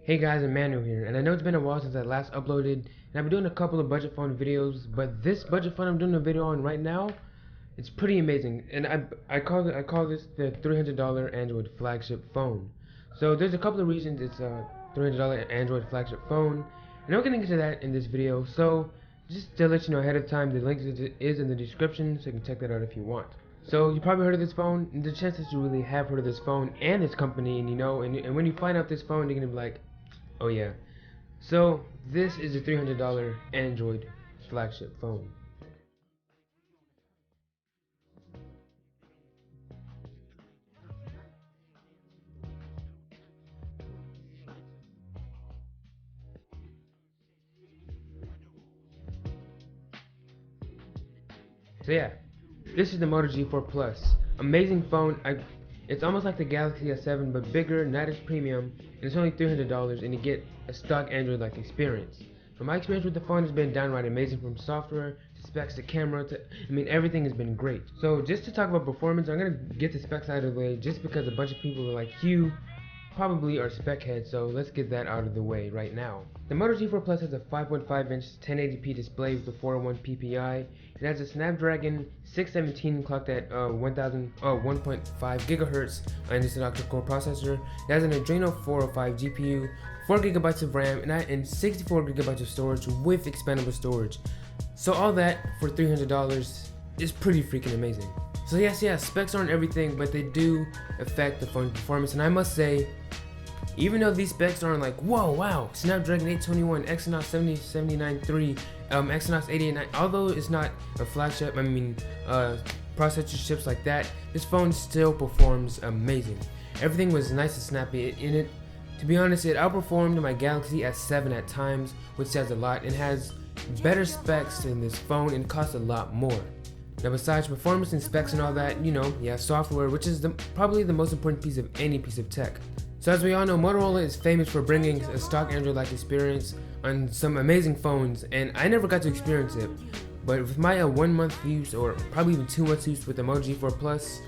Hey guys, Emmanuel here, and I know it's been a while since I last uploaded, and I've been doing a couple of budget phone videos, but this budget phone I'm doing a video on right now, it's pretty amazing, and I call this the $300 Android flagship phone. So there's a couple of reasons it's a $300 Android flagship phone, and I'm gonna get to that in this video. So just to let you know ahead of time, the link is in the description, so you can check that out if you want. So you probably heard of this phone, and the chances you really have heard of this phone and this company, and and when you find out this phone, you're gonna be like, oh yeah. So this is a $300 Android flagship phone. So yeah, this is the Moto G4 Plus. Amazing phone. It's almost like the Galaxy S7 but bigger, not as premium, and it's only $300 and you get a stock Android-like experience. So my experience with the phone has been downright amazing, from software to specs to camera to, everything has been great. So just to talk about performance, I'm going to get the specs out of the way just because a bunch of people are like you probably are spec heads, so let's get that out of the way right now. The Moto G4 Plus has a 5.5-inch 1080p display with a 401 ppi. It has a Snapdragon 617 clocked at 1.5 gigahertz and it's an octa-core processor. It has an Adreno 405 GPU, 4 gigabytes of RAM, and 64 gigabytes of storage with expandable storage. So all that for $300 is pretty freaking amazing. So yes, specs aren't everything, but they do affect the phone's performance, and I must say, even though these specs aren't like, whoa, wow, Snapdragon 821, Exynos 793, Exynos 889, although it's not a flagship, processor chips like that, this phone still performs amazing. Everything was nice and snappy in it. To be honest, it outperformed my Galaxy S7 at times, which says a lot, and has better specs than this phone and costs a lot more. Now besides performance and specs and all that, you have software, which is probably the most important piece of any piece of tech. So as we all know, Motorola is famous for bringing a stock Android-like experience on some amazing phones, and I never got to experience it. But with my 1 month use, or probably even 2 months use with the Moto G4 Plus,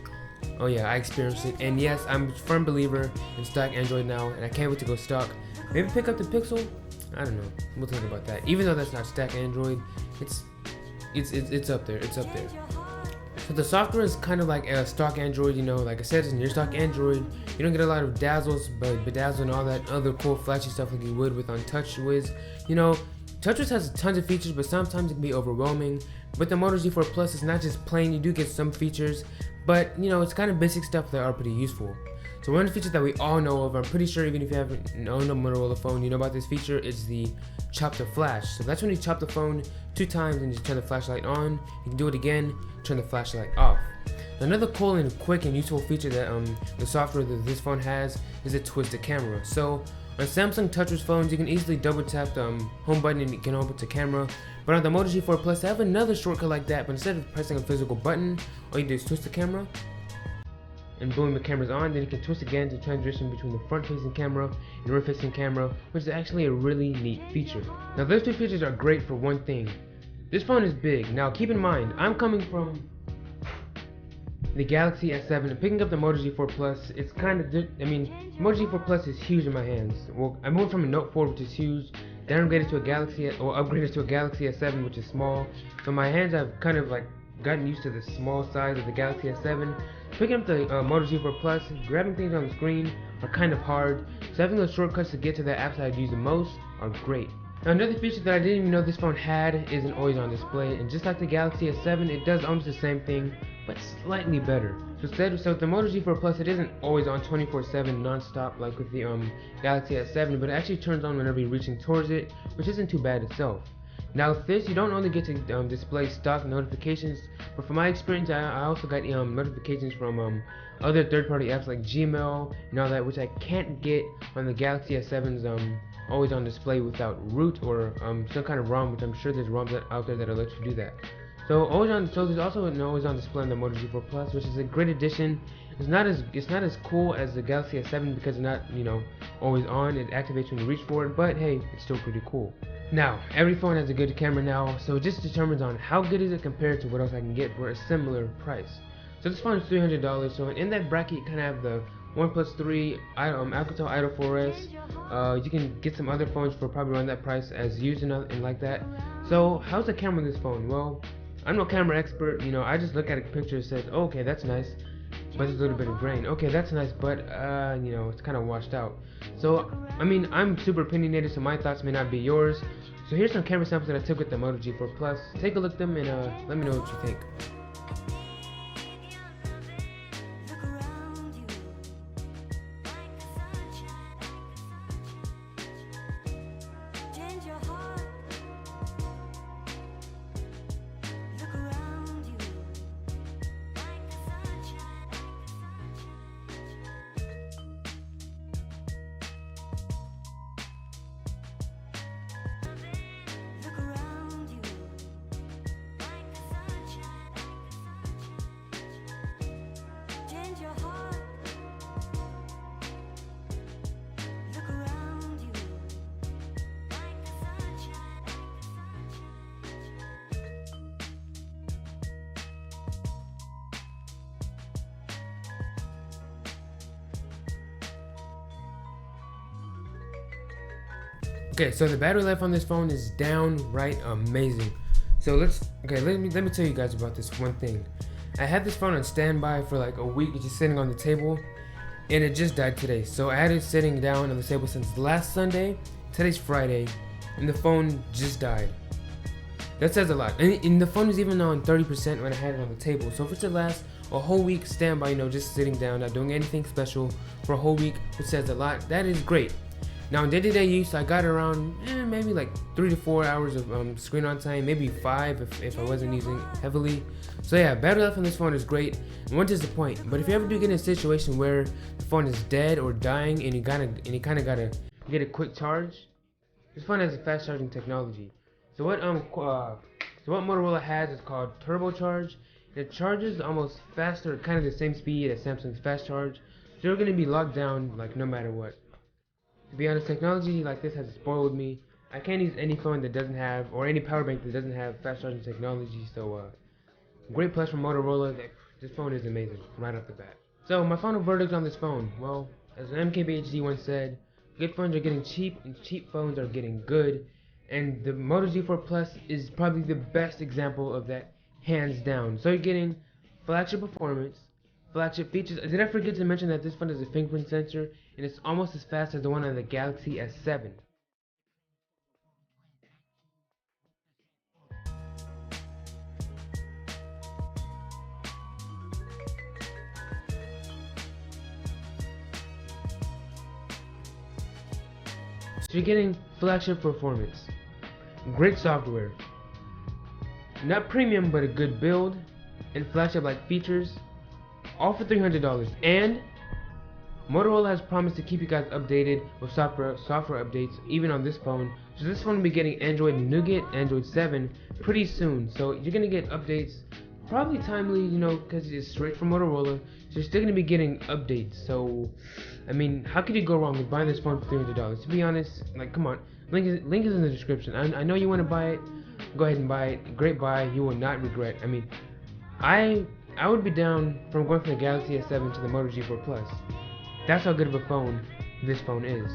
oh yeah, I experienced it. And yes, I'm a firm believer in stock Android now, and I can't wait to go stock. Maybe pick up the Pixel? I don't know. We'll think about that. Even though that's not stock Android, it's up there. It's up there. So the software is kind of like a stock Android, like I said, it's in your stock Android. You don't get a lot of dazzles, bedazzle and all that other cool flashy stuff like you would with on TouchWiz. TouchWiz has tons of features, but sometimes it can be overwhelming. But the Moto G4 Plus is not just plain, you do get some features, but it's kind of basic stuff that are pretty useful. So one of the features that we all know of, I'm pretty sure even if you haven't owned a Motorola phone, you know about this feature, is the chop to flash. So that's when you chop the phone 2 times and you turn the flashlight on. You can do it again, turn the flashlight off. Another cool and quick and useful feature that the software that this phone has is a twisted camera. So on Samsung TouchWiz phones, you can easily double tap the home button and you can open the camera. But on the Moto G4 Plus, they have another shortcut like that, but instead of pressing a physical button, all you do is twist the camera, and boom, the camera's on. Then you can twist again to transition between the front-facing camera and rear-facing camera, which is actually a really neat feature. Now those 2 features are great for one thing. This phone is big. Now keep in mind, I'm coming from the Galaxy S7 and picking up the Moto G4 Plus. It's kind of, Moto G4 Plus is huge in my hands. Well, I moved from a Note 4, which is huge, upgraded to a Galaxy S7, which is small. So my hands have kind of like gotten used to the small size of the Galaxy S7. Picking up the Moto G4 Plus, grabbing things on the screen are kind of hard, so having those shortcuts to get to the apps that I use the most are great. Now another feature that I didn't even know this phone had is an always-on display, and just like the Galaxy S7, it does almost the same thing, but slightly better. So with the Moto G4 Plus, it isn't always on 24/7 non-stop like with the Galaxy S7, but it actually turns on whenever you're reaching towards it, which isn't too bad itself. Now with this, you don't only get to display stock notifications, but from my experience, I also got notifications from other third-party apps like Gmail and all that, which I can't get on the Galaxy S7's always on display without root or some kind of ROM, which I'm sure there's ROMs out there that'll let you do that. So there's also an always on display on the Moto G4 Plus, which is a great addition. It's not as cool as the Galaxy S7 because it's not always on. It activates when you reach for it, but hey, it's still pretty cool. Now, every phone has a good camera now, so it just determines on how good is it compared to what else I can get for a similar price. So this phone is $300, so in that bracket you kind of have the OnePlus 3, Alcatel Idol 4S. You can get some other phones for probably around that price as used and like that. So how's the camera on this phone? Well, I'm no camera expert. I just look at a picture and says, oh, okay, that's nice, but there's a little bit of grain. Okay, that's nice, but it's kind of washed out. So I'm super opinionated, so my thoughts may not be yours. So here's some camera samples that I took with the Moto G4 Plus. Take a look at them and let me know what you think. Okay, so the battery life on this phone is downright amazing. So let me tell you guys about this one thing. I had this phone on standby for like a week, just sitting on the table, and it just died today. So I had it sitting down on the table since last Sunday. Today's Friday, and the phone just died. That says a lot. And the phone was even on 30% when I had it on the table. So for it to last a whole week standby, just sitting down, not doing anything special for a whole week, which says a lot. That is great. Now in day-to-day use, I got around maybe like 3 to 4 hours of screen on time, maybe 5 if I wasn't using it heavily. So yeah, battery life on this phone is great. It won't disappoint. But if you ever do get in a situation where the phone is dead or dying and you kind of gotta get a quick charge, this phone has a fast charging technology. So what Motorola has is called turbocharge. It charges almost faster, kind of the same speed as Samsung's fast charge. So you're gonna be locked down like no matter what. To be honest, technology like this has spoiled me. I can't use any phone that doesn't have, or any power bank that doesn't have fast charging technology. So great plus from Motorola. This phone is amazing right off the bat. So my final verdict on this phone. Well, as an MKBHD once said, good phones are getting cheap, and cheap phones are getting good. And the Moto G4 Plus is probably the best example of that, hands down. So you're getting flagship performance, flagship features. Did I forget to mention that this phone has a fingerprint sensor, and it's almost as fast as the one on the Galaxy S7. So you're getting flagship performance, great software, not premium but a good build, and flagship-like features, all for $300. And Motorola has promised to keep you guys updated with software updates even on this phone. So this phone will be getting Android Nougat, Android 7 pretty soon. So you're gonna get updates probably timely, because it's straight from Motorola. So you're still gonna be getting updates. So how could you go wrong with buying this phone for $300? To be honest, like, come on, link is in the description. I know you want to buy it. Go ahead and buy it. Great buy. You will not regret. I would be down from going from the Galaxy S7 to the Moto G4 Plus. That's how good of a phone this phone is.